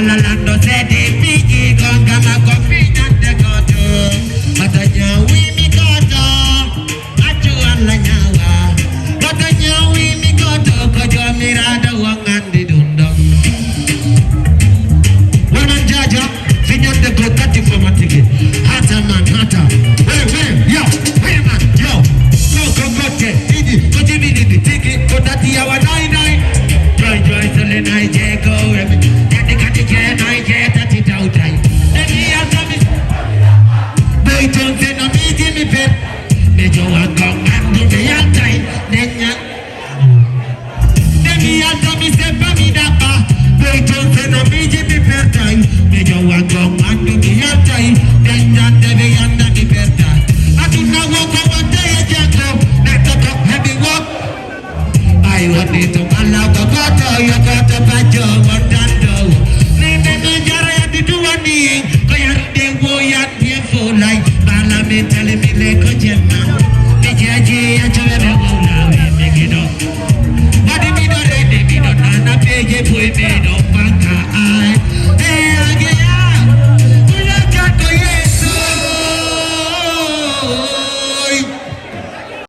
Alalando sedi pigi gongama kofinya degodo. Matanya wimi godo, acu ala nyawa. Matanya wimi godo, kojo mirada wangan di dundong. Wanan jaja, finya degodo tati formatigi. Hata man, hata. Yo, man, yo. Go, idi, koji bidi di tiki, kodati ya wa nai. Joy, sole nai jego, kati je nai je tati tautai. Nemi ya kami, boy jonse no miji mi pet, nejo wangong andu me ya tai, nenya. Nemi ya kami sepa mi dapa, boy jonse no miji mi pet tai, nejo wangong andu me ya tai, nenya debe yanda mi pet tai. Aduna woko wanda ya jako, netoko heavy walk. I want it to allow the water, you got the bajo, what done do. Nene njara ya didu wani, kaya de wo ya beautiful like. Bala me tell me le kojema, mejaji ya chwe wo la we make it up. Badi mi do re de mi do na pege boy me do.